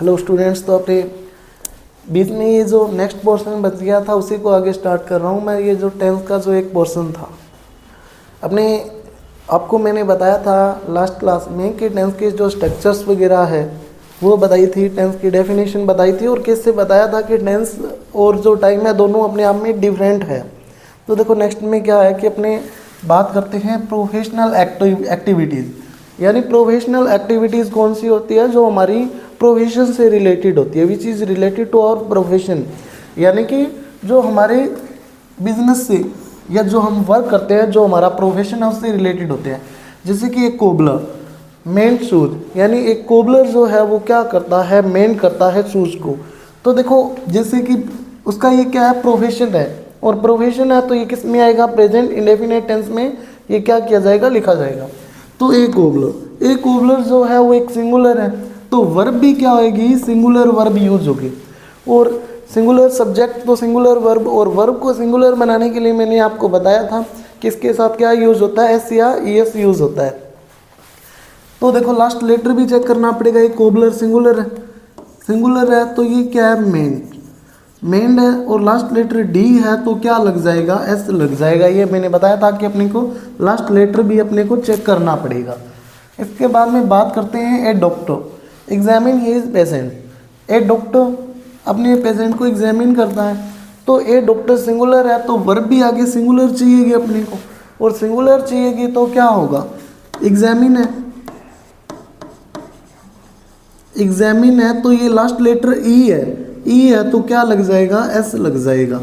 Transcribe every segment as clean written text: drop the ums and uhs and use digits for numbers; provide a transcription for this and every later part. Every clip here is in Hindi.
हेलो स्टूडेंट्स, तो अपने बीच में ये जो नेक्स्ट पोर्शन बच गया था उसी को आगे स्टार्ट कर रहा हूँ मैं। ये जो टेंस का जो एक पोर्शन था अपने आपको मैंने बताया था लास्ट क्लास में कि टेंस के जो स्ट्रक्चर्स वगैरह है वो बताई थी, टेंस की डेफिनेशन बताई थी और किससे बताया था कि टेंस और जो टाइम है दोनों अपने आप में डिफरेंट है। तो देखो नेक्स्ट में क्या है कि अपने बात करते हैं प्रोफेशनल एक्टिविटीज़, यानी प्रोफेशनल एक्टिविटीज़ कौन सी होती है जो हमारी प्रोफेशन से रिलेटेड होती है, which is related to our profession, यानी कि जो हमारे बिजनेस से या जो हम वर्क करते हैं जो हमारा प्रोफेशन है उससे रिलेटेड होते हैं। जैसे कि एक कोबलर मेंट शूज, यानी एक कोबलर जो है वो क्या करता है, मेंट करता है शूज़ को। तो देखो जैसे कि उसका ये क्या है, प्रोफेशन है, और प्रोफेशन है तो ये किस में आएगा, प्रेजेंट इंडेफिनिट टेंस में ये क्या किया जाएगा, लिखा जाएगा। तो एक कोबलर जो है वो एक सिंगुलर है, तो वर्ब भी क्या होगी, सिंगुलर वर्ब यूज होगी। और सिंगुलर सब्जेक्ट तो सिंगुलर वर्ब, और वर्ब को सिंगुलर बनाने के लिए मैंने आपको बताया था किसके साथ क्या यूज होता है, एस या ई एस यूज होता है। तो देखो लास्ट लेटर भी चेक करना पड़ेगा, ये कोबलर सिंगुलर है तो ये क्या है, मेंड है, और लास्ट लेटर डी है तो क्या लग जाएगा, एस लग जाएगा। ये मैंने बताया था कि अपने को लास्ट लेटर भी अपने को चेक करना पड़ेगा। इसके बाद में बात करते हैं ए डॉक्टर एग्जामिन हिज पेशेंट। ए डॉक्टर अपने पेशेंट को एग्जामिन करता है, तो ए डॉक्टर सिंगुलर है तो वर्ब भी आगे सिंगुलर चाहिएगी अपने को, और सिंगुलर चाहिएगी तो क्या होगा, एग्जामिन है तो ये लास्ट लेटर ई है तो क्या लग जाएगा, एस लग जाएगा।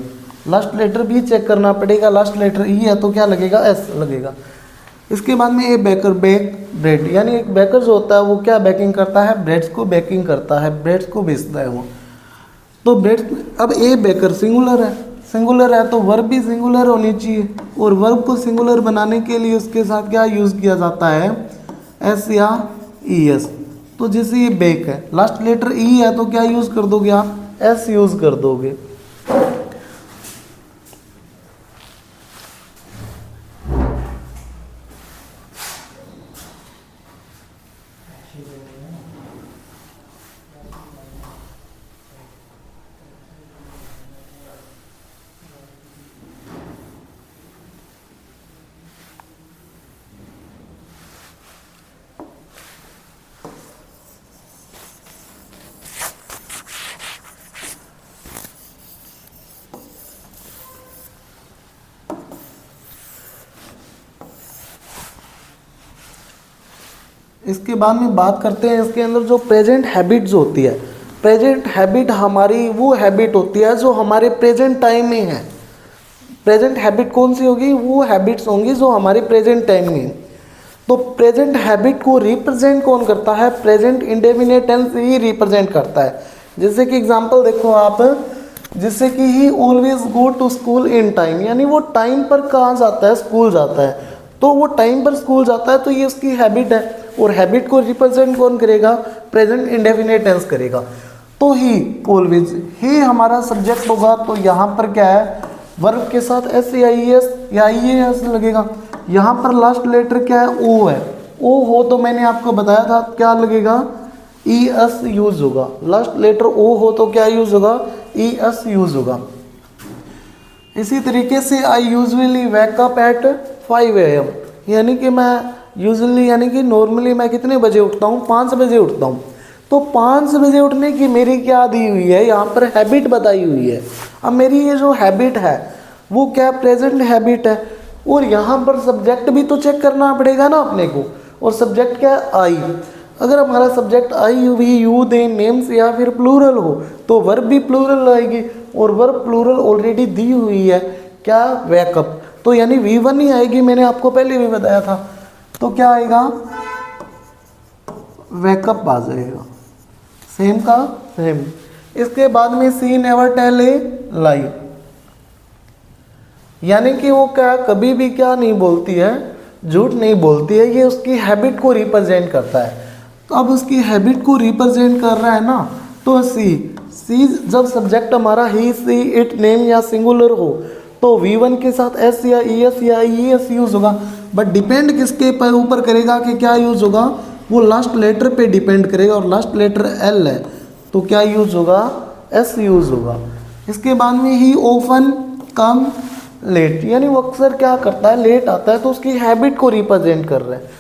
लास्ट लेटर भी चेक करना पड़ेगा, लास्ट लेटर ई है तो क्या लगेगा, एस लगेगा। इसके बाद में ए बेकर बेक ब्रेड, यानी एक बेकर जो होता है वो क्या बेकिंग करता है, ब्रेड्स को बेकिंग करता है, ब्रेड्स को बेचता है वो। तो ब्रेड, अब ए बेकर सिंगुलर है तो वर्ब भी सिंगुलर होनी चाहिए, और वर्ब को सिंगुलर बनाने के लिए उसके साथ क्या यूज़ किया जाता है, एस या ई एस। तो जैसे ये बेक है, लास्ट लेटर ई है तो क्या यूज़ कर दोगे आप, एस यूज़ कर दोगे। इसके बाद में बात करते हैं इसके अंदर जो प्रेजेंट हैबिट जो होती है, प्रेजेंट हैबिट हमारी वो हैबिट होती है जो हमारे प्रेजेंट टाइम में है। प्रेजेंट हैबिट कौन सी होगी, वो हैबिट्स होंगी जो हमारे प्रेजेंट टाइम में। तो प्रेजेंट हैबिट को रिप्रेजेंट कौन करता है, प्रेजेंट इंडेफिनिट टेंस ही रिप्रेजेंट करता है। जैसे कि एग्जांपल देखो आप, जैसे कि he always go to school in time, यानी वो टाइम पर कहाँ जाता है, स्कूल जाता है, तो वो टाइम पर स्कूल जाता है तो ये उसकी हैबिट है। और हैबिट को रिप्रेजेंट कौन करेगा, प्रेजेंट इंडेफिनिट टेंस करेगा। तो ही ऑलवेज, ही हमारा सब्जेक्ट होगा, तो यहाँ पर क्या है, वर्ब के साथ एस या ई एस या ई एस लगेगा। यहाँ पर लास्ट लेटर क्या है, ओ है, ओ हो तो मैंने आपको बताया था क्या लगेगा, ई एस यूज होगा। लास्ट लेटर ओ हो तो क्या यूज होगा, ई एस यूज होगा। इसी तरीके से I usually wake up at 5 AM, यानी कि मैं यूजुअली यानी कि नॉर्मली मैं कितने बजे उठता हूँ, 5 बजे उठता हूँ। तो 5 बजे उठने की मेरी क्या दी हुई है, यहाँ पर हैबिट बताई हुई है। अब मेरी ये जो हैबिट है वो क्या, प्रेजेंट हैबिट है, और यहाँ पर सब्जेक्ट भी तो चेक करना पड़ेगा ना अपने को, और सब्जेक्ट क्या है, आई। अगर हमारा सब्जेक्ट आई भी यू दे नेम्स या फिर प्लूरल हो तो वर्ब भी प्लूरल आएगी, और वर्ब प्लूरल ऑलरेडी दी हुई है क्या, वेकअप, तो यानी V1 ही आएगी, मैंने आपको पहले भी बताया था। तो क्या आएगा, वेकअप आ जाएगा, सेम का सेम। इसके बाद में सी नेवर टेल ए लाई, यानी कि वो क्या कभी भी क्या नहीं बोलती है, झूठ नहीं बोलती है, ये उसकी हैबिट को रिप्रेजेंट करता है। तो अब उसकी हैबिट को रिप्रेजेंट कर रहा है ना, तो सी जब सब्जेक्ट हमारा ही सी इट नेम या सिंगुलर हो तो V1 के साथ एस या ई एस या ई एस यूज़ होगा, बट डिपेंड किसके ऊपर करेगा कि क्या यूज़ होगा, वो लास्ट लेटर पे डिपेंड करेगा, और लास्ट लेटर एल है तो क्या यूज होगा, एस यूज होगा। इसके बाद में ही ऑफन कम लेट, यानी वो अक्सर क्या करता है, लेट आता है, तो उसकी हैबिट को रिप्रेजेंट कर रहे हैं।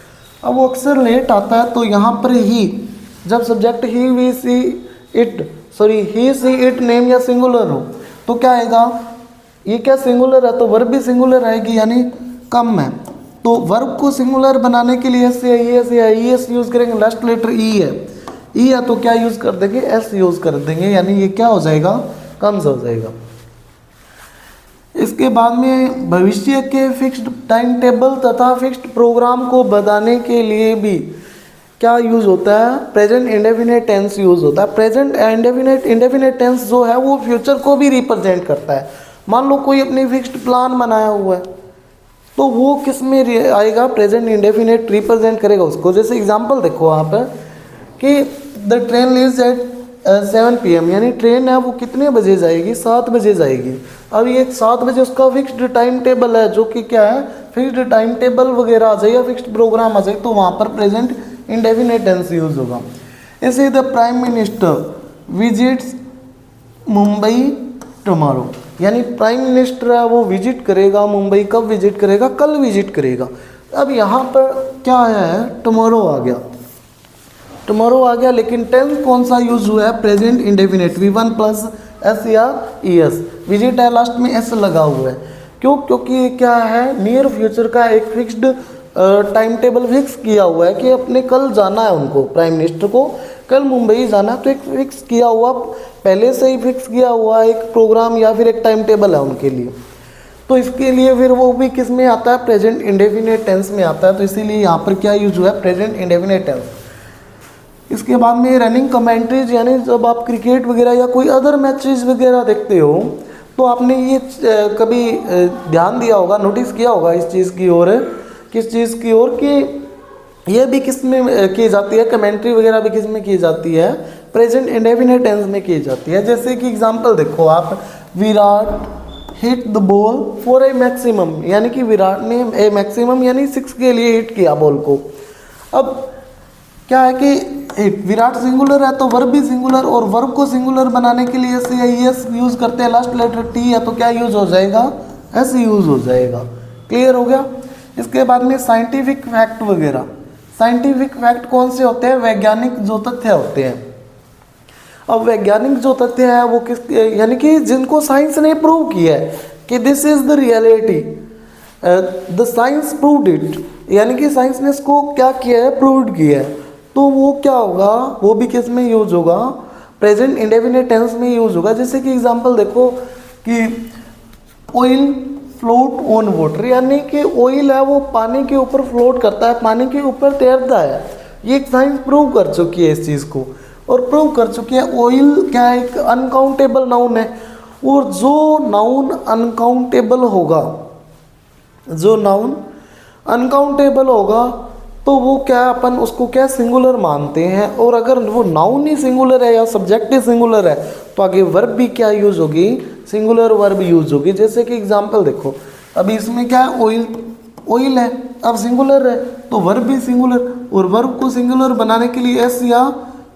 अब वो अक्सर लेट आता है तो यहाँ पर ही जब subject he we she it he she it name या सिंगुलर हो तो क्या आएगा, ये क्या सिंगुलर है तो वर्ब भी सिंगुलर आएगी, यानी कम है। तो वर्ब को सिंगुलर बनाने के लिए एस या ई एस यूज़ करेंगे, लास्ट लेटर ई है, ई है तो क्या यूज़ कर देंगे, एस यूज़ कर देंगे, यानी ये क्या हो जाएगा, कम हो जाएगा। इसके बाद में भविष्य के फिक्स्ड टाइम टेबल तथा फिक्स्ड प्रोग्राम को बताने के लिए भी क्या यूज़ होता है, प्रेजेंट इंडेफिनेट टेंस यूज़ होता है। प्रेजेंट इंडेफिनेट टेंस जो है वो फ्यूचर को भी रिप्रेजेंट करता है। मान लो कोई अपनी फिक्स्ड प्लान बनाया हुआ है तो वो किस में आएगा, प्रेजेंट इंडेफिनेट रिप्रेजेंट करेगा उसको। जैसे एग्जांपल देखो आप कि the train leaves eight 7 PM, यानी ट्रेन है वो कितने बजे जाएगी, 7 बजे जाएगी। अब ये 7 बजे उसका फिक्स्ड टाइम टेबल है, जो कि क्या है, फिक्स्ड टाइम टेबल वगैरह आ जाए या फिक्स्ड प्रोग्राम आ जाए तो वहाँ पर प्रेजेंट इंडेफिनेट टेंस यूज होगा। ऐसे the prime minister visits Mumbai tomorrow, यानी प्राइम मिनिस्टर है वो विजिट करेगा मुंबई, कब विजिट करेगा, कल विजिट करेगा। अब यहाँ पर क्या आया है, टुमारो आ गया, टुमारो आ गया, लेकिन टेंस कौन सा यूज हुआ है, present indefinite, V1 plus S या ES। विजिट है लास्ट में एस लगा हुआ है, क्यों, क्योंकि ये क्या है, नियर फ्यूचर का एक फिक्स्ड टाइम टेबल फिक्स किया हुआ है कि अपने कल जाना है उनको, प्राइम मिनिस्टर को कल मुंबई जाना है, तो एक फिक्स किया हुआ, पहले से ही फिक्स किया हुआ एक प्रोग्राम या फिर एक टाइम टेबल है उनके लिए। तो इसके लिए फिर वो भी किस में आता है, प्रेजेंट इंडेफिनेट टेंस में आता है। तो इसीलिए यहाँ पर क्या यूज हुआ है, प्रेजेंट इंडेफिनेट टेंस। इसके बाद में रनिंग कमेंट्रीज, यानी जब आप क्रिकेट वगैरह या कोई अदर मैचेस वगैरह देखते हो तो आपने ये कभी ध्यान दिया होगा, नोटिस किया होगा इस चीज़ की ओर, किस चीज़ की ओर, कि ये भी किस में की जाती है, कमेंट्री वगैरह भी किस में की जाती है, प्रेजेंट इंडेफिनेट टेंस में की जाती है। जैसे कि एग्जांपल देखो आप, Virat hit the ball for a maximum, यानी कि विराट ने ए मैक्सिमम यानी 6 के लिए हिट किया बॉल को। अब क्या है कि हिट, विराट सिंगुलर है तो वर्ब भी सिंगुलर, और वर्ब को सिंगुलर बनाने के लिए एस या ES यूज़ करते हैं, लास्ट लेटर T है तो क्या यूज़ हो जाएगा, एस यूज़ हो जाएगा। क्लियर हो गया। इसके बाद में साइंटिफिक फैक्ट वगैरह, साइंटिफिक फैक्ट कौन से होते हैं, वैज्ञानिक जो तथ्य होते हैं। अब वैज्ञानिक जो तथ्य है वो किस, यानी कि जिनको साइंस ने प्रूव किया है कि this is the reality, the science proved it, यानी कि साइंस ने इसको क्या किया है, प्रूव्ड किया है, तो वो क्या होगा, वो भी किस में यूज होगा, प्रेजेंट इंडेफिनेट टेंस में यूज होगा। जैसे कि एग्जांपल देखो कि ऑयल फ्लोट ऑन वाटर, यानी कि ऑयल है वो पानी के ऊपर फ्लोट करता है, पानी के ऊपर तैरता है। ये एक साइंस प्रूव कर चुकी है इस चीज़ को, और प्रूव कर चुकी है ऑयल क्या है, एक अनकाउंटेबल नाउन है, और जो नाउन अनकाउंटेबल होगा, जो नाउन अनकाउंटेबल होगा तो वो क्या, अपन उसको क्या सिंगुलर मानते हैं। और अगर वो नाउन ही सिंगुलर है या सब्जेक्ट ही सिंगुलर है तो आगे वर्ब भी क्या यूज होगी, सिंगुलर वर्ब यूज होगी। जैसे कि एग्जांपल देखो, अभी इसमें क्या है, ऑयल, ऑयल है, अब सिंगुलर है तो वर्ब भी सिंगुलर, और वर्ब को सिंगुलर बनाने के लिए एस या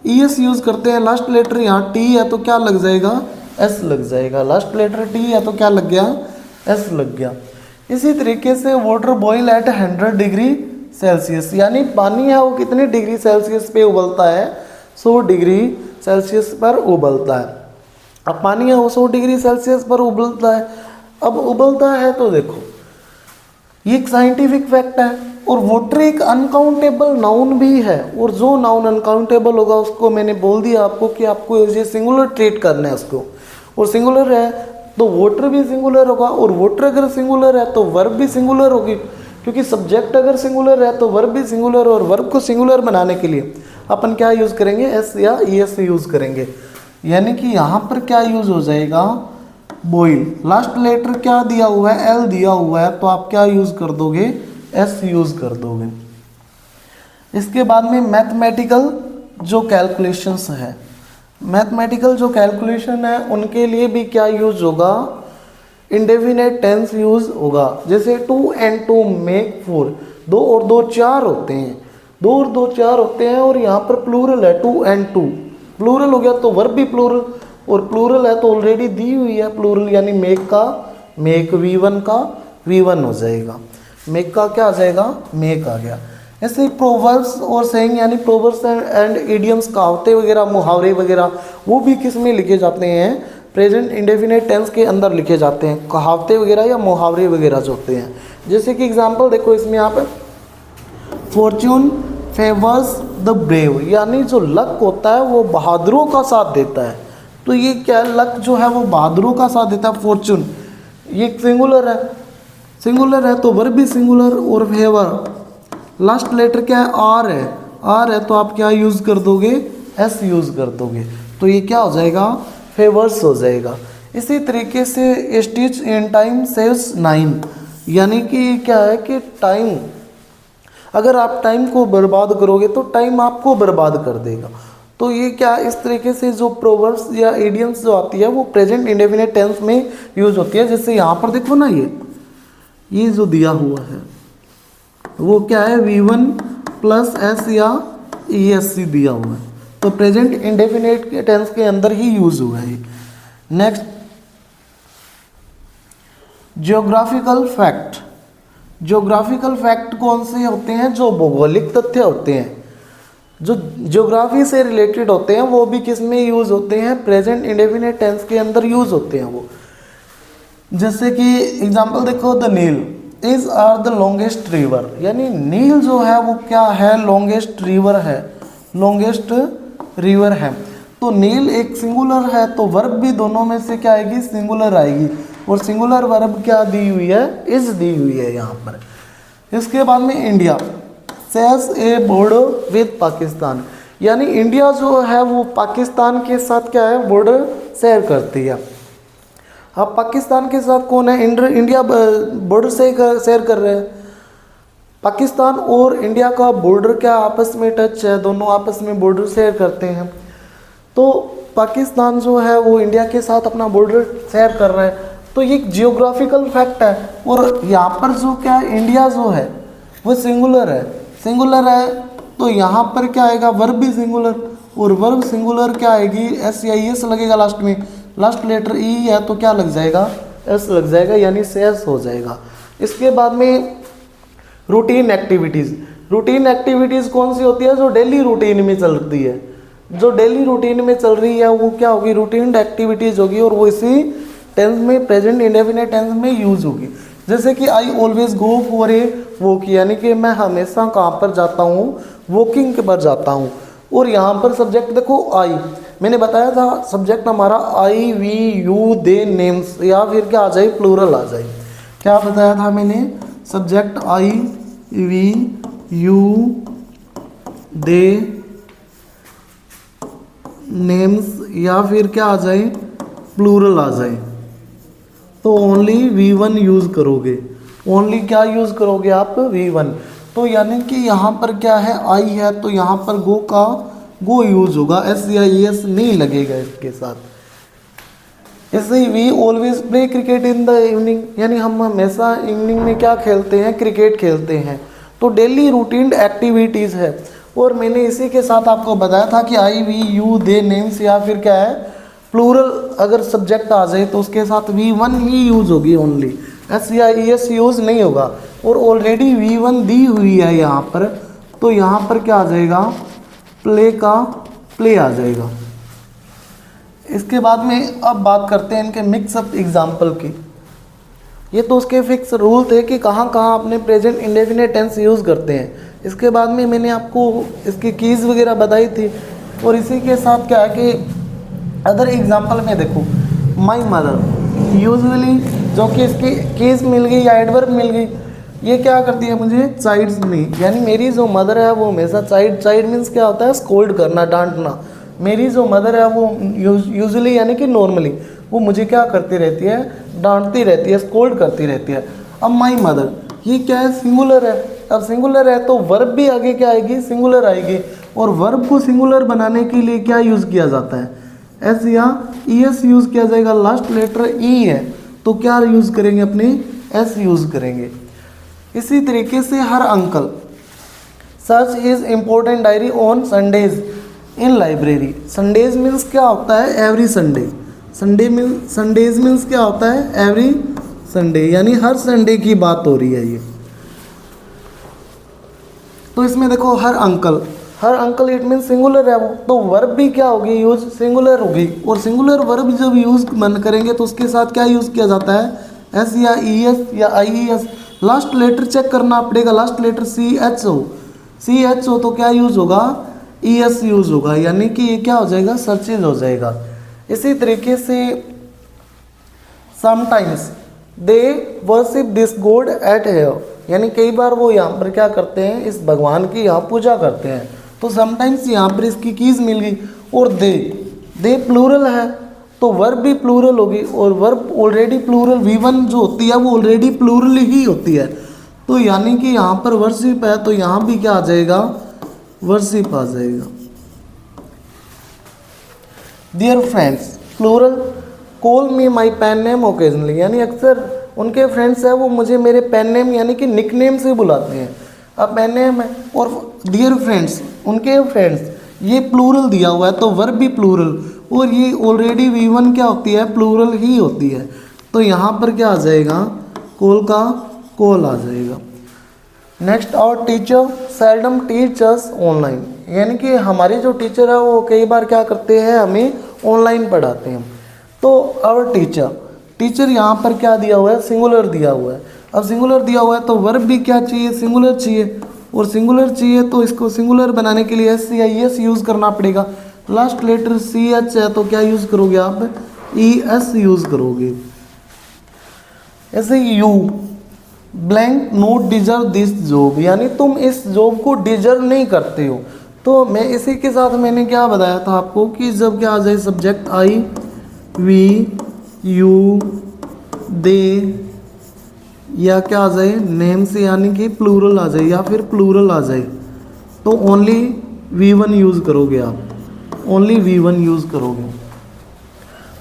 ES यूज करते हैं, लास्ट लेटर यहाँ T है तो क्या लग जाएगा, S लग जाएगा, लास्ट लेटर T है तो क्या लग गया, S लग गया। इसी तरीके से water boil at 100 degree Celsius, यानी पानी है वो कितने डिग्री सेल्सियस पे उबलता है, 100 डिग्री सेल्सियस पर उबलता है। अब पानी है वो 100 डिग्री सेल्सियस पर उबलता है। अब उबलता है तो देखो ये एक साइंटिफिक फैक्ट है, और वाटर एक अनकाउंटेबल नाउन भी है, और जो नाउन अनकाउंटेबल होगा उसको मैंने बोल दिया आपको कि आपको ये सिंगुलर ट्रीट करना है उसको, और सिंगुलर है तो वाटर भी सिंगुलर होगा, और वाटर अगर सिंगुलर है तो वर्ब भी सिंगुलर होगी, क्योंकि सब्जेक्ट अगर सिंगुलर है तो वर्ब भी सिंगुलर, और वर्ब को सिंगुलर बनाने के लिए अपन क्या यूज़ करेंगे, एस या ES यूज़ करेंगे। यानी कि यहाँ पर क्या यूज़ हो जाएगा, बॉयल, लास्ट लेटर क्या दिया हुआ है, L दिया हुआ है तो आप क्या यूज़ कर दोगे, S यूज़ कर दोगे। इसके बाद में मैथमेटिकल जो कैलकुलेशंस है, मैथमेटिकल जो कैलकुलेशन है उनके लिए भी क्या यूज़ होगा, इंडेफिनेट टेंस यूज होगा। जैसे 2 and 2 मेक 4, 2 और 2 4 होते हैं, 2 और 2 4 होते हैं, और यहाँ पर प्लूरल है 2 and 2, प्लूरल हो गया तो वर्ब भी प्लूरल, और प्लूरल है तो ऑलरेडी दी हुई है प्लूरल, यानी मेक का मेक, V1 का V1 हो जाएगा, मेक का क्या आ जाएगा, मेक आ गया। ऐसे प्रोवर्ब्स और सेइंग यानी प्रोवर्ब्स एंड इडियम्स, कहावतें वगैरह, मुहावरे वगैरह, वो भी किस में लिखे जाते हैं, प्रेजेंट इंडेफिनिट टेंस के अंदर लिखे जाते हैं, कहावतें वगैरह या मुहावरे वगैरह जो होते हैं। जैसे कि एग्जांपल देखो इसमें यहाँ पे, फॉर्च्यून फेवर्स द ब्रेव, यानी जो लक होता है वो बहादुरों का साथ देता है। तो ये क्या है, लक जो है वो बहादुरों का साथ देता है। फॉर्च्यून ये सिंगुलर है, सिंगुलर है तो वर्ब भी सिंगुलर, और फेवर लास्ट लेटर क्या है, आर है, आर है तो आप क्या यूज़ कर दोगे, एस यूज़ कर दोगे, तो ये क्या हो जाएगा, फेवर्स हो जाएगा। इसी तरीके से स्टिच इन टाइम सेव्स 9, यानी कि क्या है कि टाइम, अगर आप टाइम को बर्बाद करोगे तो टाइम आपको बर्बाद कर देगा। तो ये क्या, इस तरीके से जो प्रोवर्ब्स या इडियम्स जो आती है वो प्रेजेंट इंडेफिनिट टेंस में यूज होती है। जैसे यहाँ पर देखो ना, ये जो दिया हुआ है वो क्या है, V1 प्लस एस या ESC दिया हुआ है, तो प्रेजेंट इंडेफिनिट टेंस के अंदर ही यूज हुआ है। Next, geographical fact. Geographical fact कौन से होते हैं, जो भौगोलिक तथ्य होते हैं, जो ज्योग्राफी से रिलेटेड होते हैं, वो भी किस में यूज होते हैं, प्रेजेंट इंडेफिनिट टेंस के अंदर यूज होते हैं वो। जैसे कि एग्जांपल देखो, the Nile is are the longest river, यानी नील जो है वो क्या है, लॉन्गेस्ट रिवर है, लॉन्गेस्ट रिवर है। तो नील एक सिंगुलर है तो वर्ब भी दोनों में से क्या आएगी, सिंगुलर आएगी, और सिंगुलर वर्ब क्या दी हुई है, इज दी हुई है यहाँ पर। इसके बाद में India shares A border with Pakistan, यानी इंडिया जो है वो पाकिस्तान के साथ क्या है, बॉर्डर शेयर करती है। अब पाकिस्तान के साथ कौन है, इंडिया बॉर्डर से शेयर कर रहे हैं। पाकिस्तान और इंडिया का बॉर्डर क्या आपस में टच है, दोनों आपस में बॉर्डर शेयर करते हैं। तो पाकिस्तान जो है वो इंडिया के साथ अपना बॉर्डर शेयर कर रहा है, तो ये जियोग्राफिकल फैक्ट है। और यहाँ पर जो क्या है, इंडिया जो है वो सिंगुलर है, सिंगुलर है तो यहाँ पर क्या आएगा, वर्ब भी सिंगुलर, और वर्ब सिंगुलर क्या आएगी, एस या एस लगेगा लास्ट में, लास्ट लेटर ई है तो क्या लग जाएगा, एस लग जाएगा, यानी सेस हो जाएगा। इसके बाद में रूटीन एक्टिविटीज़। रूटीन एक्टिविटीज़ कौन सी होती है, जो डेली रूटीन में चलती है, जो डेली रूटीन में चल रही है वो क्या होगी, रूटीन एक्टिविटीज़ होगी, और वो इसी टेंस में, प्रेजेंट इंडेफिनिट टेंस में यूज होगी। जैसे कि I always go for a walk, यानी कि मैं हमेशा कहाँ पर जाता हूँ, वॉकिंग पर जाता हूँ। और यहाँ पर सब्जेक्ट देखो आई, मैंने बताया था सब्जेक्ट हमारा आई, वी, यू, दे, नेम्स, या फिर क्या आ जाए, प्लूरल आ जाए। क्या बताया था मैंने, subject I, we, you, they, names, या फिर क्या आ जाए, प्लूरल आ जाए, तो ओनली V1 यूज़ करोगे, ओनली क्या यूज़ करोगे आप, V1। तो यानी कि यहाँ पर क्या है, आई है तो यहाँ पर गो का गो यूज होगा, एस या एस नहीं लगेगा इसके साथ। ऐसे ही we always play cricket in the evening, यानी हम हमेशा इवनिंग में क्या खेलते हैं, क्रिकेट खेलते हैं। तो डेली रूटीन एक्टिविटीज़ है। और मैंने इसी के साथ आपको बताया था कि आई, वी, यू, दे, नेम्स, या फिर क्या है, प्लूरल अगर सब्जेक्ट आ जाए तो उसके साथ V1 ही यूज होगी, ओनली एस या एस यूज नहीं होगा। और ऑलरेडी V1 दी हुई है यहाँ पर, तो यहाँ पर क्या आ जाएगा, प्ले का प्ले आ जाएगा। इसके बाद में अब बात करते हैं इनके मिक्सअप एग्जाम्पल की। ये तो उसके फिक्स रूल थे कि कहाँ कहाँ अपने प्रेजेंट इंडेफिनिट टेंस यूज़ करते हैं। इसके बाद में मैंने आपको इसकी कीज़ वगैरह बताई थी। और इसी के साथ क्या है कि अदर एग्जाम्पल में देखो, माई मदर यूजुअली, जो कि इसकी कीज़ मिल गई या एडवर्ब मिल गई, ये क्या करती है मुझे, चाइल्ड्स में, यानी मेरी जो मदर है वो हमेशा चाइल्ड मीन्स क्या होता है, स्कोल्ड करना, डांटना। मेरी जो मदर है वो यूजुअली यानी कि नॉर्मली वो मुझे क्या करती रहती है, डांटती रहती है, स्कोल्ड करती रहती है। अब माई मदर ये क्या है, सिंगुलर है। अब सिंगुलर है तो वर्ब भी आगे क्या आएगी, सिंगुलर आएगी। और वर्ब को सिंगुलर बनाने के लिए क्या यूज़ किया जाता है, एस या ES यूज़ किया जाएगा। लास्ट लेटर E है तो क्या यूज़ करेंगे, अपने S यूज़ करेंगे। इसी तरीके से हर uncle, such is important diary on Sundays, in library. Sundays means क्या होता है, एवरी संडे। संडेज मीन्स क्या होता है, एवरी संडे, यानी हर संडे की बात हो रही है ये। तो इसमें देखो हर अंकल इट मीन सिंगुलर है वो, तो वर्ब भी क्या होगी, यूज सिंगुलर होगी। और सिंगुलर वर्ब जब यूज मन करेंगे तो उसके साथ क्या यूज किया जाता है, एस या ई एस या I E S. Last letter check करना पड़ेगा, last letter C H O तो क्या यूज होगा, ई एस यूज होगा, यानी कि ये क्या हो जाएगा, सर्चेज हो जाएगा। इसी तरीके से sometimes they worship this god at here, यानी कई बार वो यहाँ पर क्या करते हैं, इस भगवान की यहाँ पूजा करते हैं। तो समटाइम्स यहाँ पर इसकी कीज मिल गई। और दे प्लूरल है तो वर्ब भी प्लूरल होगी, और वर्ब ऑलरेडी प्लूरल V1 जो होती है वो ऑलरेडी प्लूरल ही होती है। तो यानी कि यहाँ पर वर्शिप है तो यहाँ भी क्या आ जाएगा, वर्शिप आ जाएगा। Dear friends plural call me my pen name occasionally, यानी अक्सर उनके फ्रेंड्स है वो मुझे मेरे पेन नेम यानी कि निक नेम से बुलाते हैं। अब पेन नेम है और डियर फ्रेंड्स उनके फ्रेंड्स, ये प्लूरल दिया हुआ है तो वर्ब भी प्लूरल, और ये ऑलरेडी V1 क्या होती है, प्लूरल ही होती है। तो यहाँ पर क्या आ जाएगा, कॉल का कॉल आ जाएगा। नेक्स्ट और टीचर सेल्डम टीचर्स ऑनलाइन, यानी कि हमारे जो टीचर है वो कई बार क्या करते हैं, हमें ऑनलाइन पढ़ाते हैं। तो आवर टीचर यहाँ पर क्या दिया हुआ है, सिंगुलर दिया हुआ है। अब सिंगुलर दिया हुआ है तो वर्ब भी क्या चाहिए, सिंगुलर चाहिए, और सिंगुलर चाहिए तो इसको सिंगुलर बनाने के लिए एस या ई एस यूज़ करना पड़ेगा। लास्ट लेटर सी एच है तो क्या यूज़ करोगे आप, ई एस यूज़ करोगे। ऐसे you blank note deserve this job, यानी तुम इस जॉब को डिजर्व नहीं करते हो। तो मैं इसी के साथ मैंने क्या बताया था आपको कि जब क्या आ जाए subject I we you they, या क्या आ जाए नेम से, यानी कि प्लूरल आ जाए या फिर प्लूरल आ जाए, तो ओनली V1 यूज़ करोगे आप, ओनली V1 यूज़ करोगे।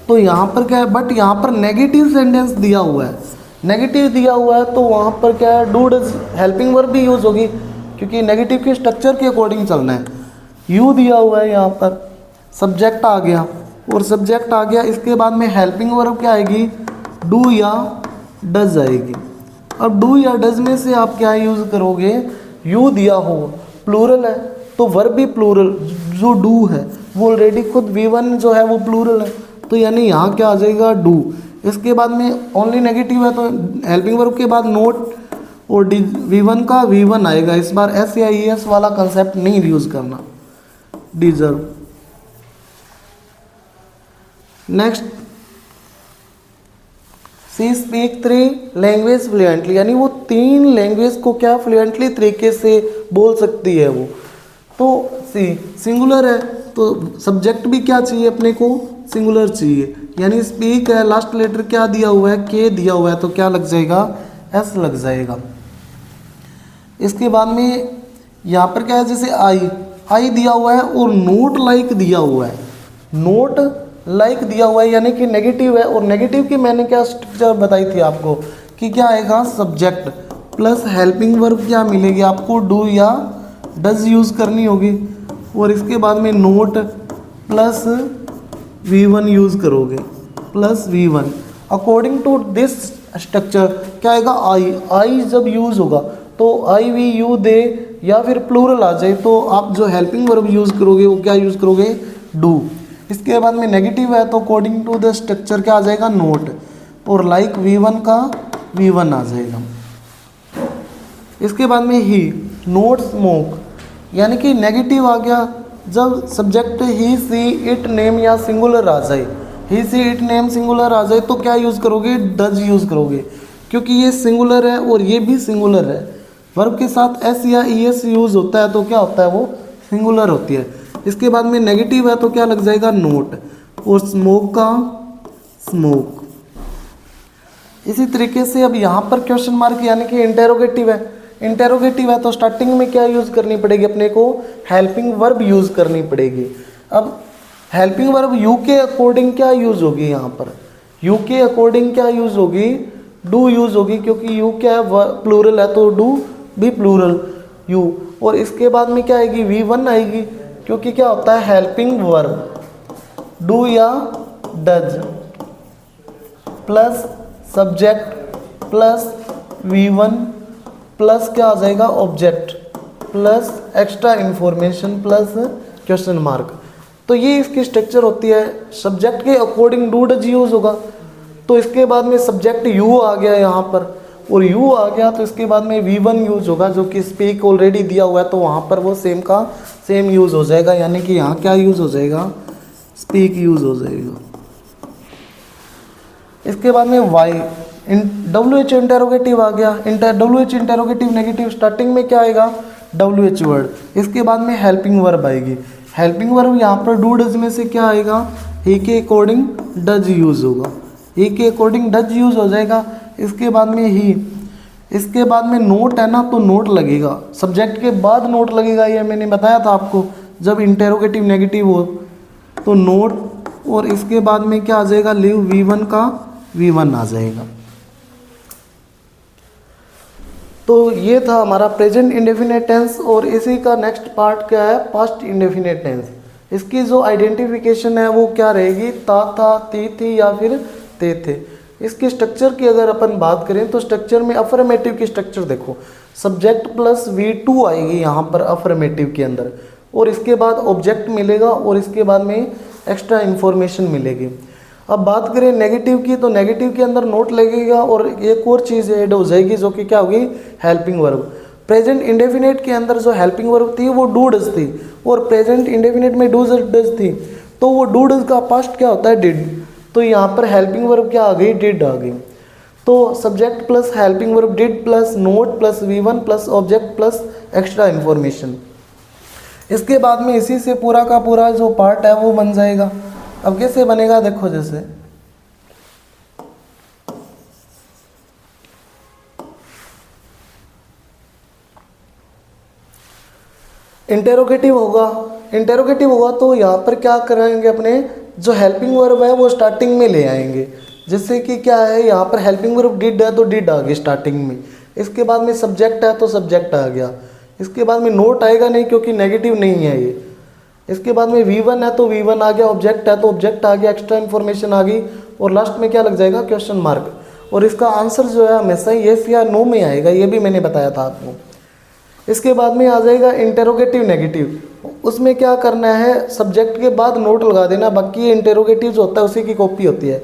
तो यहाँ पर क्या है, बट यहाँ पर नेगेटिव सेंटेंस दिया हुआ है, नेगेटिव दिया हुआ है तो वहाँ पर क्या है, डू डज हेल्पिंग वर्ब भी यूज़ होगी, क्योंकि नेगेटिव के स्ट्रक्चर के अकॉर्डिंग चलना है। यू दिया हुआ है यहाँ पर, सब्जेक्ट आ गया, और सब्जेक्ट आ गया, इसके बाद में हेल्पिंग वर्ब क्या आएगी, डू या डज आएगी। अब डू या डज में से आप क्या यूज़ करोगे, यू दिया हो प्लूरल है तो वर्ब भी प्लूरल, जो डू है वो ऑलरेडी खुद V1 जो है वो प्लूरल है, तो यानी यहाँ क्या आ जाएगा, डू। इसके बाद में ओनली नेगेटिव है तो हेल्पिंग वर्ब के बाद नोट और V1 का V1 आएगा। इस बार एस या ई एस वाला कंसेप्ट नहीं यूज़ करना, डिजर्व। नेक्स्ट सी स्पीक 3 लैंग्वेज फ्लुएंटली, यानी वो 3 लैंग्वेज को क्या फ्लुएंटली तरीके से बोल सकती है वो। तो सी सिंगुलर है तो सब्जेक्ट भी क्या चाहिए अपने को, सिंगुलर चाहिए, यानी स्पीक है, लास्ट लेटर क्या दिया हुआ है, के दिया हुआ है तो क्या लग जाएगा, एस लग जाएगा। इसके बाद में यहाँ पर क्या है, जैसे आई दिया हुआ है और नोट लाइक दिया हुआ है, नोट लाइक दिया हुआ है यानी कि नेगेटिव है, और नेगेटिव की मैंने क्या स्ट्रक्चर बताई थी आपको कि क्या आएगा, सब्जेक्ट प्लस हेल्पिंग वर्ब क्या मिलेगी आपको, डू या डज यूज़ करनी होगी, और इसके बाद में नोट प्लस V1 यूज़ करोगे, plus V1। According to this structure क्या आएगा, आई जब यूज़ होगा तो आई वी यू दे या फिर प्लूरल आ जाए तो आप जो हेल्पिंग वर्ब यूज़ करोगे वो क्या यूज़ करोगे, डू। इसके बाद में नेगेटिव है तो अकॉर्डिंग टू द स्ट्रक्चर क्या आ जाएगा, नोट, और लाइक V1 का V1 आ जाएगा। इसके बाद में ही नोट स्मोक, यानी कि नेगेटिव आ गया जब subject he she it name या सिंगुलर आ जाए, ही सी इट नेम सिंगुलर आ जाए तो क्या यूज़ करोगे, डज यूज़ करोगे, क्योंकि ये सिंगुलर है और ये भी सिंगुलर है। वर्ब के साथ एस या ई एस यूज़ होता है तो क्या होता है, वो सिंगुलर होती है। इसके बाद में नेगेटिव है तो क्या लग जाएगा, नोट, और स्मोक का स्मोक। इसी तरीके से अब यहाँ पर क्वेश्चन मार्क यानी कि इंटेरोगेटिव है, इंटेरोगेटिव है तो स्टार्टिंग में क्या यूज़ करनी पड़ेगी अपने को, हेल्पिंग वर्ब यूज़ करनी पड़ेगी। अब हेल्पिंग वर्ब यू के अकॉर्डिंग क्या यूज़ होगी, यहाँ पर यू के अकॉर्डिंग क्या यूज़ होगी, डू यूज़ होगी, क्योंकि यू क्या है, प्लूरल है तो डू भी प्लूरल यू। और इसके बाद में क्या आएगी, V1 आएगी, क्योंकि क्या होता है हेल्पिंग वर्ब डू या does plus subject plus V1 plus क्या आ जाएगा object plus extra information plus question mark. तो ये इसकी स्ट्रक्चर होती है। सब्जेक्ट के अकॉर्डिंग डू डज यूज होगा, तो इसके बाद में सब्जेक्ट यू आ गया यहाँ पर, और यू आ गया तो इसके बाद में V1 यूज होगा जो कि स्पीक ऑलरेडी दिया हुआ है, तो वहाँ पर वो सेम का सेम यूज हो जाएगा, यानी कि यहाँ क्या यूज हो जाएगा, स्पीक यूज हो जाएगा। इसके बाद में वाई WH इंटेरोगेटिव आ गया। WH इंटेरोगेटिव नेगेटिव स्टार्टिंग में क्या आएगा, WH वर्ड। इसके बाद में हेल्पिंग वर्ब आएगी। हेल्पिंग वर्ब यहाँ पर डू डज में से क्या आएगा, ही के अकॉर्डिंग डज यूज होगा, ही के अकॉर्डिंग डज यूज हो जाएगा। इसके बाद में ही, इसके बाद में नोट है ना, तो नोट लगेगा, सब्जेक्ट के बाद नोट लगेगा, ये मैंने बताया था आपको। जब इंटेरोगेटिव नेगेटिव हो तो नोट, और इसके बाद में क्या आ जाएगा, लीव V1 का V1 आ जाएगा। तो ये था हमारा प्रेजेंट इंडेफिनिट टेंस, और इसी का नेक्स्ट पार्ट क्या है, पास्ट इंडेफिनिट टेंस। इसकी जो आइडेंटिफिकेशन है वो क्या रहेगी, ता था, ती थी या फिर ते थे। इसके स्ट्रक्चर की अगर अपन बात करें तो स्ट्रक्चर में अफर्मेटिव की स्ट्रक्चर देखो, सब्जेक्ट प्लस V2 आएगी यहाँ पर अफर्मेटिव के अंदर, और इसके बाद ऑब्जेक्ट मिलेगा, और इसके बाद में एक्स्ट्रा इंफॉर्मेशन मिलेगी। अब बात करें नेगेटिव की, तो नेगेटिव के अंदर नोट लगेगा, और एक और चीज़ ऐड हो जाएगी जो कि क्या होगी, हेल्पिंग वर्ब। प्रेजेंट इंडेफिनिट के अंदर जो हेल्पिंग वर्ब थी वो डू डज थी, और प्रेजेंट इंडेफिनिट में डू डज थी, तो वो डू डज का पास्ट क्या होता है, डिड। तो यहाँ पर हेल्पिंग वर्ब क्या आ गई, डिड आ गई। तो subject plus helping verb did plus note plus V1 plus object plus extra information. इसके बाद में इसी से पूरा का पूरा जो पार्ट है वो बन जाएगा। अब कैसे बनेगा, देखो जैसे इंटेरोगेटिव होगा, इंटेरोगेटिव होगा तो यहाँ पर क्या कराएंगे, अपने जो हेल्पिंग वर्ब है वो स्टार्टिंग में ले आएंगे। जैसे कि क्या है, यहाँ पर हेल्पिंग वर्ब डिड है तो डिड आ गई स्टार्टिंग में। इसके बाद में सब्जेक्ट है तो सब्जेक्ट आ गया। इसके बाद में नोट आएगा नहीं क्योंकि नेगेटिव नहीं है ये। इसके बाद में V1 है तो V1 आ गया, ऑब्जेक्ट है तो ऑब्जेक्ट आ गया, एक्स्ट्रा इन्फॉर्मेशन आ गई, और लास्ट में क्या लग जाएगा, क्वेश्चन मार्क। और इसका आंसर जो है हमेशा येस या नो में आएगा, ये भी मैंने बताया था आपको। इसके बाद में आ जाएगा इंटेरोगेटिव नेगेटिव, उसमें क्या करना है, सब्जेक्ट के बाद नोट लगा देना, बाकी ये इंटेरोगेटिव जो होता है उसी की कॉपी होती है।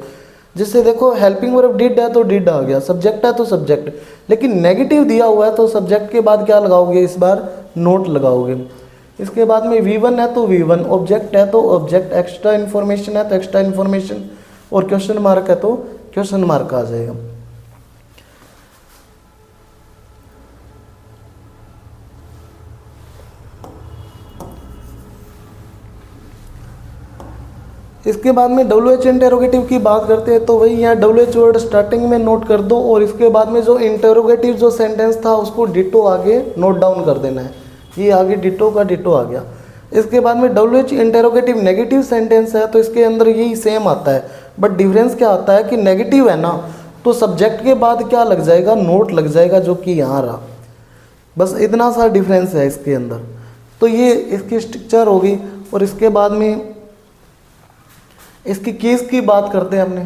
जिससे देखो हेल्पिंग वर्ब डिड है तो डिड आ गया, सब्जेक्ट है तो सब्जेक्ट, लेकिन नेगेटिव दिया हुआ है तो सब्जेक्ट के बाद क्या लगाओगे, इस बार नोट लगाओगे। इसके बाद में V1 है तो V1, ऑब्जेक्ट है तो ऑब्जेक्ट, एक्स्ट्रा इन्फॉर्मेशन है तो एक्स्ट्रा इन्फॉर्मेशन, और क्वेश्चन मार्क है तो क्वेश्चन मार्क आ जाएगा। इसके बाद में WH इंटेरोगेटिव की बात करते हैं, तो वही यहाँ WH वर्ड स्टार्टिंग में नोट कर दो, और इसके बाद में जो इंटेरोगेटिव जो सेंटेंस था उसको डिटो आगे नोट डाउन कर देना है। ये आगे डिटो का डिटो आ गया। इसके बाद में WH इंटेरोगेटिव नेगेटिव सेंटेंस है तो इसके अंदर यही सेम आता है, बट डिफरेंस क्या आता है कि नेगेटिव है ना, तो सब्जेक्ट के बाद क्या लग जाएगा, नोट लग जाएगा, जो कि यहाँ रहा। बस इतना सा डिफरेंस है इसके अंदर। तो ये इसकी स्ट्रक्चर होगी। और इसके बाद में इसकी कीज की बात करते हैं हमने।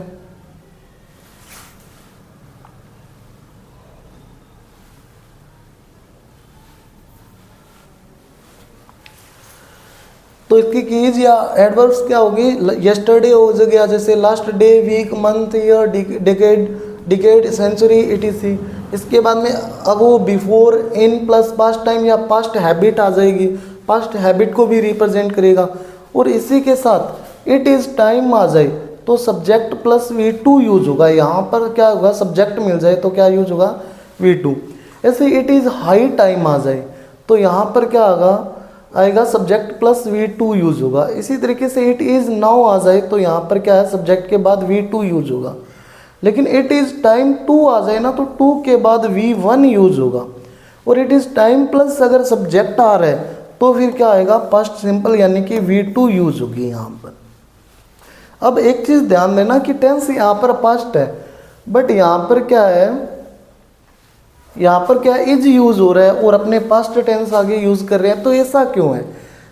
तो इसकी कीज या एडवर्ब्स क्या होगी, यस्टरडे हो गया, जैसे last day, week, month, year, decade, decade, century, etc। इसके बाद में ago, before, in plus past time या पास्ट हैबिट आ जाएगी, पास्ट हैबिट को भी रिप्रेजेंट करेगा। और इसी के साथ इट इज़ टाइम आ जाए तो सब्जेक्ट प्लस V2 यूज होगा। यहाँ पर क्या होगा, सब्जेक्ट मिल जाए तो क्या यूज होगा, V2। ऐसे इट इज़ हाई टाइम आ जाए तो यहाँ पर क्या आएगा सब्जेक्ट प्लस V2 यूज होगा। इसी तरीके से इट इज़ नाउ आ जाए तो यहाँ पर क्या है, सब्जेक्ट के बाद V2 यूज होगा। लेकिन इट इज़ टाइम 2 आ जाए ना तो 2 के बाद V1 यूज होगा। और इट इज़ टाइम प्लस अगर सब्जेक्ट आ रहा है तो फिर क्या आएगा, पास्ट सिंपल यानी कि V2 यूज होगी यहाँ पर। अब एक चीज़ ध्यान देना कि टेंस यहाँ पर पास्ट है, बट यहाँ पर क्या है, यहाँ पर क्या इज यूज हो रहा है और अपने पास्ट टेंस आगे यूज कर रहे हैं। तो ऐसा क्यों है,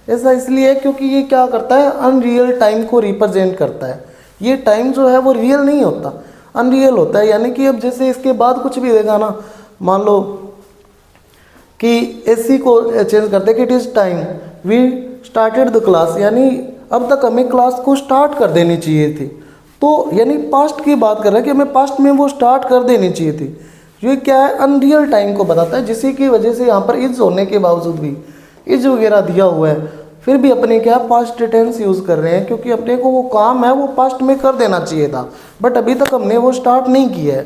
ऐसा इसलिए है क्योंकि ये क्या करता है, अनरियल टाइम को रिप्रेजेंट करता है। ये टाइम जो है वो रियल नहीं होता, अनरियल होता है। यानी कि अब जैसे इसके बाद कुछ भी देगा ना, मान लो कि एसी को चेंज करते कि it is time we started the class, यानी अब तक हमें क्लास को स्टार्ट कर देनी चाहिए थी। तो यानी पास्ट की बात कर रहा है कि हमें पास्ट में वो स्टार्ट कर देनी चाहिए थी। ये क्या है, अनरियल टाइम को बताता है, जिसकी की वजह से यहाँ पर इज होने के बावजूद भी, इज वगैरह दिया हुआ है, फिर भी अपने क्या पास्ट टेंस यूज़ कर रहे हैं, क्योंकि अपने को वो काम है वो पास्ट में कर देना चाहिए था, बट अभी तक हमने वो स्टार्ट नहीं किया है।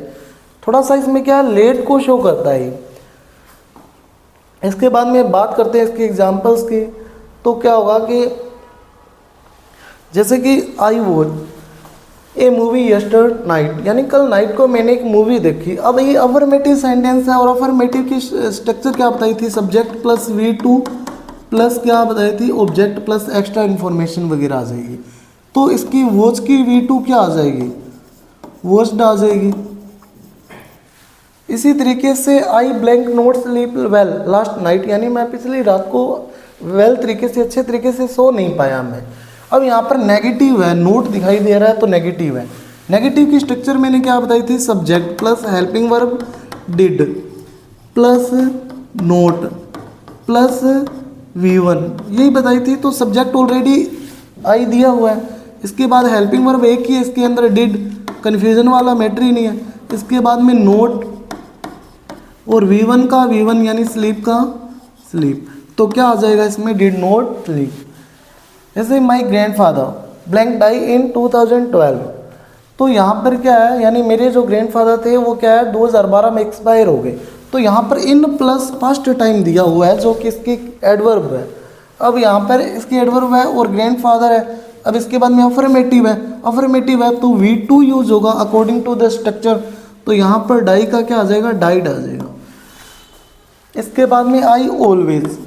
थोड़ा सा इसमें क्या है, लेट को शो करता है। इसके बाद में बात करते हैं इसके एग्जाम्पल्स की। तो क्या होगा कि जैसे कि I watch A movie यस्टर night, यानी कल नाइट को मैंने एक मूवी देखी। अब ये अफर्मेटिव सेंटेंस है, और अफर्मेटिव की स्ट्रक्चर क्या बताई थी, सब्जेक्ट प्लस V2 प्लस क्या बताई थी, ऑब्जेक्ट प्लस एक्स्ट्रा इन्फॉर्मेशन वगैरह आ जाएगी। तो इसकी वॉच की V2 क्या आ जाएगी, वॉच्ड आ जाएगी। इसी तरीके से आई blank note sleep well last night, यानी मैं पिछली रात को वेल तरीके से, अच्छे तरीके से सो नहीं पाया मैं। अब यहाँ पर नेगेटिव है, नोट दिखाई दे रहा है तो नेगेटिव है। नेगेटिव की स्ट्रक्चर मैंने क्या बताई थी, subject plus helping verb did plus note plus V1, यही बताई थी। तो सब्जेक्ट ऑलरेडी आई दिया हुआ है, इसके बाद हेल्पिंग वर्ब एक ही है, इसके अंदर डिड, कन्फ्यूजन वाला मैटर ही नहीं है। इसके बाद में नोट और V1 का V1 यानी स्लीप का स्लीप, तो क्या आ जाएगा इसमें, डिड नॉट स्लीप। जैसे माई ग्रैंडफादर ब्लैंक डाई इन 2012, तो यहाँ पर क्या है, यानी मेरे जो ग्रैंडफादर थे वो क्या है 2012 में एक्सपायर हो गए। तो यहाँ पर इन प्लस फर्स्ट टाइम दिया हुआ है, जो कि इसकी एडवर्ब है। अब यहाँ पर इसकी एडवर्ब है और ग्रैंडफादर है। अब इसके बाद में अफर्मेटिव है, अफर्मेटिव है तो V2 यूज होगा अकॉर्डिंग टू द स्ट्रक्चर। तो यहाँ पर डाई का क्या आ जाएगा, डाइड आ जाएगा। इसके बाद में I always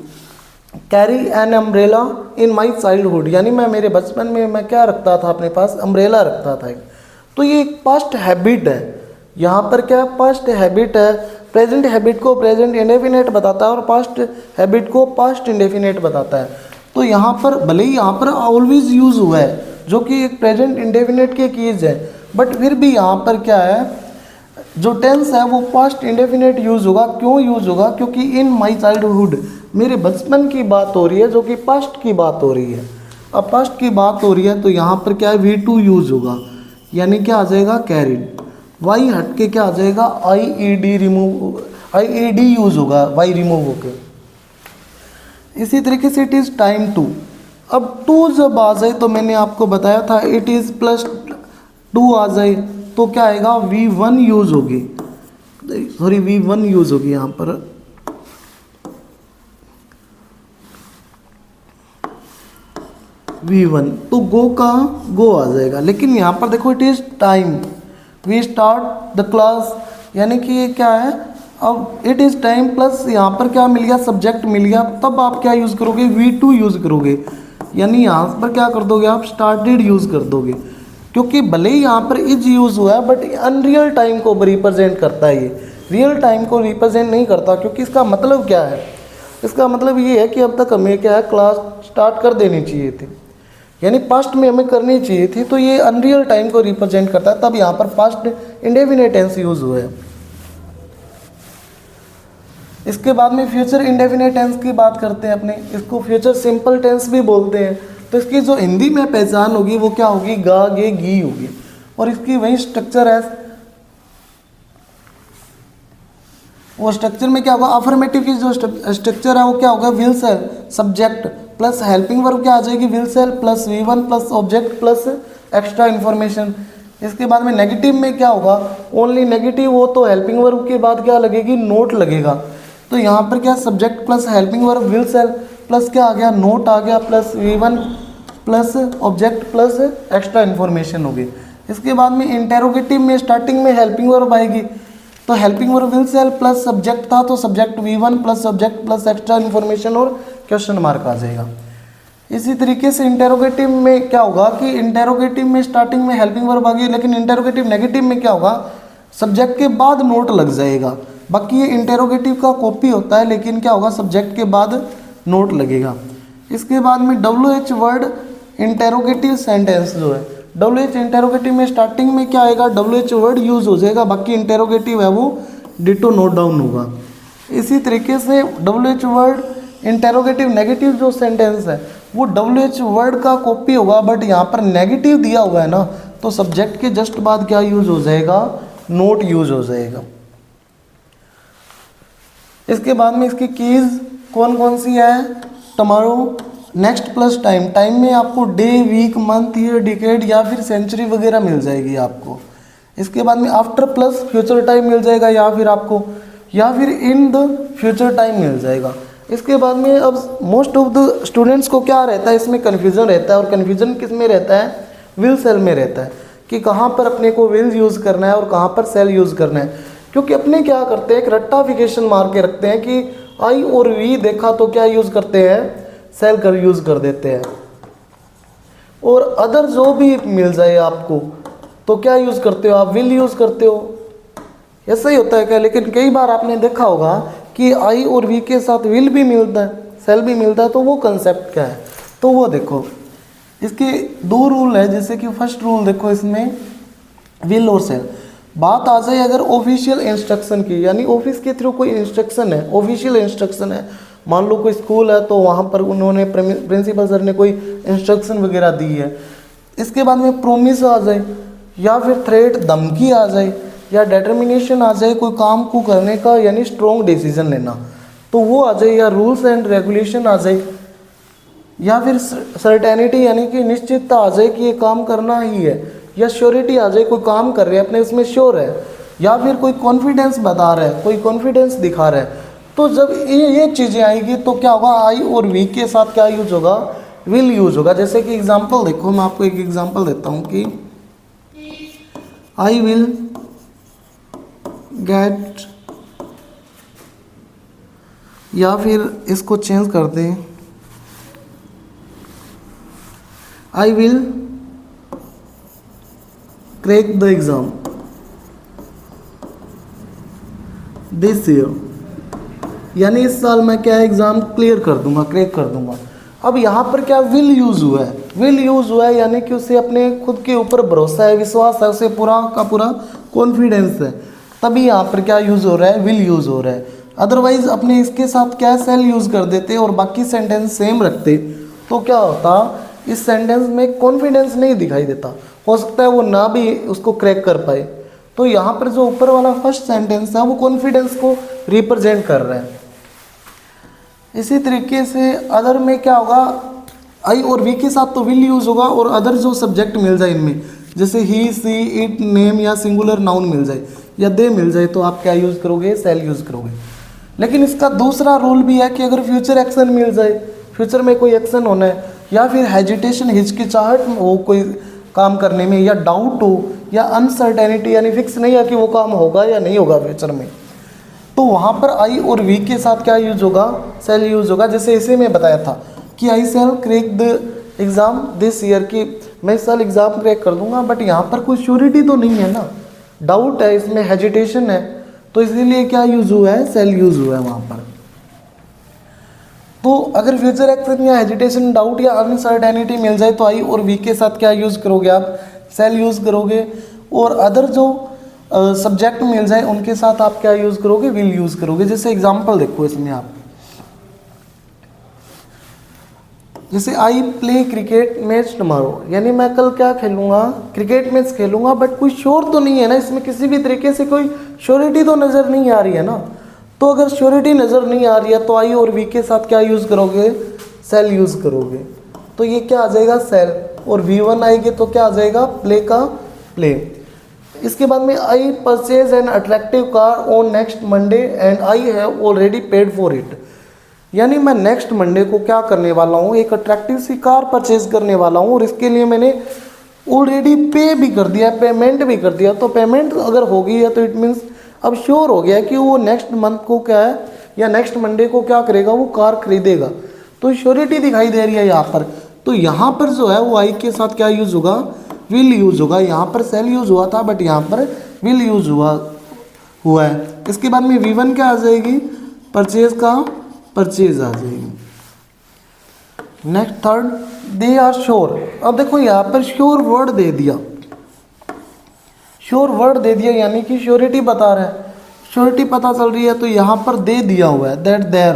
carry an umbrella in my childhood, यानी मैं मेरे बचपन में मैं क्या रखता था, अपने पास अम्ब्रेला रखता था। तो ये एक पास्ट हैबिट है, यहाँ पर क्या पास्ट हैबिट है। प्रेजेंट हैबिट को प्रेजेंट इंडेफिनेट बताता है और पास्ट हैबिट को पास्ट इंडेफिनेट बताता है। तो यहाँ पर भले ही यहाँ पर ऑलवेज यूज़ हुआ है, जो कि एक प्रेजेंट इंडेफिनेट की चीज़ है, बट फिर भी यहाँ पर क्या है, जो टेंस है वो पास्ट इंडेफिनेट यूज़ होगा। क्यों यूज़ होगा, क्योंकि इन माई चाइल्डहुड, मेरे बचपन की बात हो रही है, जो कि पास्ट की बात हो रही है। अब पास्ट की बात हो रही है तो यहाँ पर क्या है, V2 यूज़ होगा, यानी क्या आ जाएगा, कैरिड। वाई हट के क्या आ जाएगा, IED रिमूव, IED यूज़ होगा, वाई रिमूव होके। इसी तरीके से इट इज़ टाइम टू, अब टू जब आ जाए तो मैंने आपको बताया था इट इज़ प्लस 2 आ जाए तो क्या आएगा, V1 यूज़ होगी, सॉरी V1 यूज़ होगी यहाँ पर। V1 तो गो का गो आ जाएगा, लेकिन यहाँ पर देखो it is time we start the class, यानी कि ये क्या है, अब इट इज़ टाइम प्लस यहाँ पर क्या मिल गया, सब्जेक्ट मिल गया, तब आप क्या यूज़ करोगे, V2 यूज़ करोगे, यानी यहाँ पर क्या कर दोगे आप, स्टार्टेड यूज़ कर दोगे। क्योंकि भले ही यहाँ पर इज यूज़ हुआ है बट अनरियल टाइम को रिप्रेजेंट करता है, ये रियल टाइम को रिप्रेजेंट नहीं करता। क्योंकि इसका मतलब क्या है, इसका मतलब ये है कि अब तक हमें क्या है, क्लास स्टार्ट कर देनी चाहिए थी, यानी पास्ट में हमें करनी चाहिए थी। तो ये अनरियल टाइम को रिप्रेजेंट करता है, तब यहाँ पर पास्ट इंडेफिनिट टेंस यूज़ हुआ है। इसके बाद में फ्यूचर इंडेफिनिट टेंस की बात करते हैं अपने, इसको फ्यूचर सिंपल टेंस भी बोलते हैं। तो इसकी जो हिंदी में पहचान होगी वो क्या होगी, गा गे गी होगी, और इसकी वही स्ट्रक्चर है। वो स्ट्रक्चर में क्या होगा, अफर्मेटिव की जो स्ट्रक्चर है वो क्या होगा, will shall subject plus helping verb क्या आ जाएगी, will shall plus V1 plus object plus extra information. इसके बाद में नेगेटिव में क्या होगा, ओनली नेगेटिव हो तो हेल्पिंग वर्ब के बाद क्या लगेगी, नोट लगेगा। तो यहाँ पर क्या, subject plus helping verb will shall plus क्या आ गया, नोट आ गया, plus V1 plus object plus extra information हो गई। इसके बाद में इंटेरोगेटिव में स्टार्टिंग में हेल्पिंग वर्ब आएगी, तो helping verb will shall plus subject था तो subject V1 plus subject plus extra information और क्वेश्चन मार्क आ जाएगा। इसी तरीके से इंटेरोगेटिव में क्या होगा कि इंटेरोगेटिव में स्टार्टिंग में हेल्पिंग वर्ब आ गई, लेकिन इंटेरोगेटिव नेगेटिव में क्या होगा, सब्जेक्ट के बाद नोट लग जाएगा। बाकी ये इंटेरोगेटिव का कॉपी होता है, लेकिन क्या होगा, सब्जेक्ट के बाद नोट लगेगा। इसके बाद में WH वर्ड इंटेरोगेटिव सेंटेंस जो है, WH इंटेरोगेटिव में स्टार्टिंग में क्या आएगा, WH वर्ड यूज हो जाएगा, बाकी इंटेरोगेटिव है वो डिटो नोट डाउन होगा। इसी तरीके से WH वर्ड इंटेरोगेटिव नेगेटिव जो सेंटेंस है वो WH वर्ड का कॉपी होगा, बट यहाँ पर नेगेटिव दिया हुआ है ना, तो सब्जेक्ट के जस्ट बाद क्या यूज हो जाएगा, नोट यूज हो जाएगा। इसके बाद में इसकी कीज कौन कौन सी है, tomorrow, next plus time, time में आपको day, week, month, year, decade या फिर सेंचुरी वगैरह मिल जाएगी आपको। इसके बाद में आफ्टर प्लस फ्यूचर टाइम मिल जाएगा या फिर आपको, या फिर इन द फ्यूचर टाइम मिल जाएगा। इसके बाद में अब मोस्ट ऑफ द स्टूडेंट्स को क्या रहता है, इसमें कन्फ्यूजन रहता है, और कन्फ्यूजन किस में रहता है, विल सेल में रहता है कि कहाँ पर अपने को विल यूज़ करना है और कहाँ पर सेल यूज़ करना है। क्योंकि अपने क्या करते हैं, एक रट्टाफिकेशन मार के रखते हैं कि आई और वी देखा तो क्या यूज़ करते हैं, सेल कर यूज़ कर देते हैं, और अदर जो भी मिल जाए आपको तो क्या यूज़ करते हो आप, विल यूज़ करते हो। ऐसा ही होता है क्या, लेकिन कई बार आपने देखा होगा कि आई और वी के साथ विल भी मिलता है, सेल भी मिलता है, तो वो कंसेप्ट क्या है, तो वो देखो इसके दो रूल है। जैसे कि फर्स्ट रूल देखो इसमें विल और सेल, बात आ जाए अगर ऑफिशियल इंस्ट्रक्शन की, यानी ऑफिस के थ्रू कोई इंस्ट्रक्शन है, ऑफिशियल इंस्ट्रक्शन है, मान लो कोई स्कूल है तो वहाँ पर उन्होंने प्रिंसिपल सर ने कोई इंस्ट्रक्शन वगैरह दी है। इसके बाद में प्रोमिस आ जाए या फिर थ्रेट, धमकी आ जाए या डिटर्मिनेशन आ जाए कोई काम को करने का, यानी स्ट्रॉन्ग डिसीजन लेना, तो वो आ जाए, या रूल्स एंड रेगुलेशन आ जाए, या फिर सर्टेनिटी यानी कि निश्चितता आ जाए कि ये काम करना ही है, या श्योरिटी आ जाए कोई काम कर रहे हैं अपने उसमें श्योर है, या फिर कोई कॉन्फिडेंस बता रहा है, कोई कॉन्फिडेंस दिखा रहा है। तो जब ये चीज़ें आएगी तो क्या होगा, आई और वी के साथ क्या यूज होगा, विल यूज होगा। जैसे कि एग्जांपल देखो, मैं आपको एक एग्जांपल देता हूँ कि आई विल गेट, या फिर इसको चेंज कर दें, I will crack the exam this year, यानी इस साल मैं क्या एग्ज़ाम क्लियर कर दूंगा, क्रैक कर दूंगा। अब यहाँ पर क्या विल यूज़ हुआ है, विल यूज़ हुआ है यानी कि उसे अपने खुद के ऊपर भरोसा है, विश्वास है, उसे पूरा का पूरा कॉन्फिडेंस है, तभी यहाँ पर क्या यूज़ हो रहा है, विल यूज़ हो रहा है। अदरवाइज अपने इसके साथ क्या सेल यूज़ कर देते और बाकी सेंटेंस सेम रखते तो क्या होता, इस सेंटेंस में कॉन्फिडेंस नहीं दिखाई देता, हो सकता है वो ना भी उसको क्रैक कर पाए। तो यहाँ पर जो ऊपर वाला फर्स्ट सेंटेंस है वो कॉन्फिडेंस को रिप्रेजेंट कर रहा है। इसी तरीके से अदर में क्या होगा, आई और वी के साथ तो विल यूज़ होगा, और अदर जो सब्जेक्ट मिल जाए इनमें, जैसे ही, सी, इट, नेम या सिंगुलर नाउन मिल जाए या दे मिल जाए, तो आप क्या यूज़ करोगे, सेल यूज़ करोगे। लेकिन इसका दूसरा रूल भी है कि अगर फ्यूचर एक्शन मिल जाए, फ्यूचर में कोई एक्शन होना है, या फिर हेजिटेशन, हिचकिचाहट हो कोई काम करने में, या डाउट हो, या अनसर्टेनिटी यानी फिक्स नहीं है कि वो काम होगा या नहीं होगा फ्यूचर में, तो वहाँ पर आई और वी के साथ क्या यूज होगा, सेल यूज होगा। जैसे इसे में बताया था कि I shall crack the exam this year, की मैं इस साल एग्ज़ाम क्रैक कर दूंगा, बट यहाँ पर कोई श्योरिटी तो नहीं है ना, डाउट है, इसमें हेजिटेशन है, तो इसीलिए क्या यूज हुआ है, सेल यूज हुआ है वहाँ पर। तो अगर फ्यूचर एक्शन या हेजिटेशन, डाउट या अनसर्टेनिटी मिल जाए तो आई और वी के साथ क्या यूज़ करोगे आप, सेल यूज़ करोगे, और अदर जो सब्जेक्ट मिल जाए उनके साथ आप क्या यूज़ करोगे, विल यूज़ करोगे। जैसे एग्जांपल देखो इसमें आप, जैसे I play cricket match tomorrow, यानी मैं कल क्या खेलूँगा, क्रिकेट मैच खेलूँगा, बट कोई श्योर तो नहीं है ना, इसमें किसी भी तरीके से कोई श्योरिटी तो नज़र नहीं आ रही है ना। तो अगर श्योरिटी नज़र नहीं आ रही है तो आई और वी के साथ क्या यूज़ करोगे, सेल यूज़ करोगे। तो ये क्या आ जाएगा, सेल, और V1 आएगी तो क्या आ जाएगा, प्ले का प्ले। इसके बाद में I purchase an attractive car on next Monday and I have already paid for it, यानी मैं नेक्स्ट मंडे को क्या करने वाला हूँ, एक अट्रैक्टिव सी कार परचेज करने वाला हूँ, और इसके लिए मैंने ऑलरेडी पे भी कर दिया, पेमेंट भी कर दिया। तो पेमेंट अगर हो गई है तो इट मीन्स अब श्योर हो गया कि वो नेक्स्ट मंथ को क्या है, या नेक्स्ट मंडे को क्या करेगा, वो कार खरीदेगा। तो श्योरिटी दिखाई दे रही है यहाँ पर। तो यहाँ पर जो है वो आई के साथ क्या यूज़ होगा, विल यूज़ होगा। यहाँ पर सेल यूज़ हुआ था बट यहाँ पर विल यूज़ हुआ है। इसके बाद में V1 क्या आ जाएगी, परचेज का परचेज आ जाएगी। Next third, they are sure. अब देखो यहाँ पर श्योर वर्ड दे दिया, श्योर वर्ड दे दिया यानी कि श्योरिटी बता रहा है, श्योरिटी पता चल रही है। तो यहाँ पर दे दिया हुआ है that their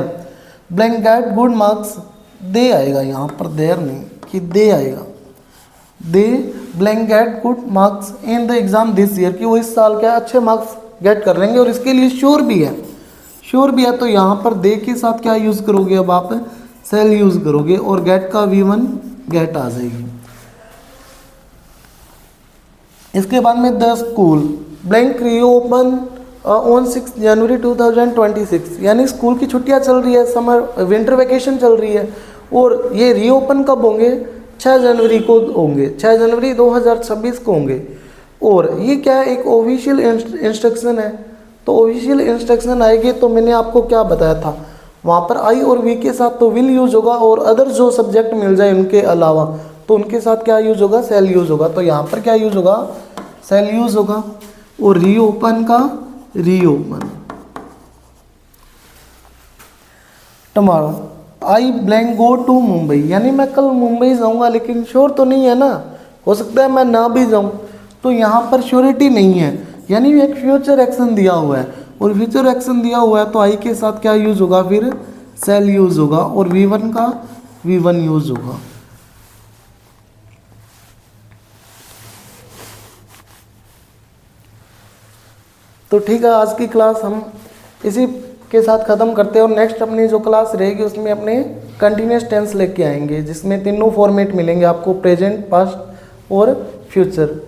blank get good marks, they आएगा यहाँ पर, देयर नहीं कि दे आएगा, they blank get good marks in the exam this year, कि वो इस साल क्या अच्छे मार्क्स गेट कर लेंगे और इसके लिए श्योर भी है, श्योर भी है। तो यहाँ पर दे के साथ क्या यूज़ करोगे, अब आप सेल यूज़ करोगे और गेट का V1 गेट आ जाएगी। इसके बाद में the school blank reopen on 6 जनवरी 2026, यानी स्कूल की छुट्टियां चल रही है, समर विंटर वेकेशन चल रही है और ये रीओपन कब होंगे, 6 जनवरी को होंगे, 6 जनवरी 2026 को होंगे। और ये क्या है, एक ऑफिशियल इंस्ट्रक्शन है। तो ऑफिशियल इंस्ट्रक्शन आएगी तो मैंने आपको क्या बताया था, वहाँ पर आई और वी के साथ तो विल यूज होगा और अदर जो सब्जेक्ट मिल जाए उनके अलावा तो उनके साथ क्या यूज होगा, सेल यूज होगा। तो यहाँ पर क्या यूज होगा, सेल यूज होगा। और रीओपन का reopen. Tomorrow I blank go to Mumbai, यानी मैं कल मुंबई जाऊंगा, लेकिन श्योर तो नहीं है ना, हो सकता है मैं ना भी जाऊं। तो यहाँ पर श्योरिटी नहीं है, यानी एक फ्यूचर एक्शन दिया हुआ है और फ्यूचर एक्शन दिया हुआ है तो आई के साथ क्या यूज होगा, फिर सेल यूज होगा और V1 का V1 यूज होगा। तो ठीक है, आज की क्लास हम इसी के साथ ख़त्म करते हैं और नेक्स्ट अपनी जो क्लास रहेगी उसमें अपने कंटिन्यूस टेंस लेके आएंगे, जिसमें तीनों फॉर्मेट मिलेंगे आपको, प्रेजेंट, पास्ट और फ्यूचर।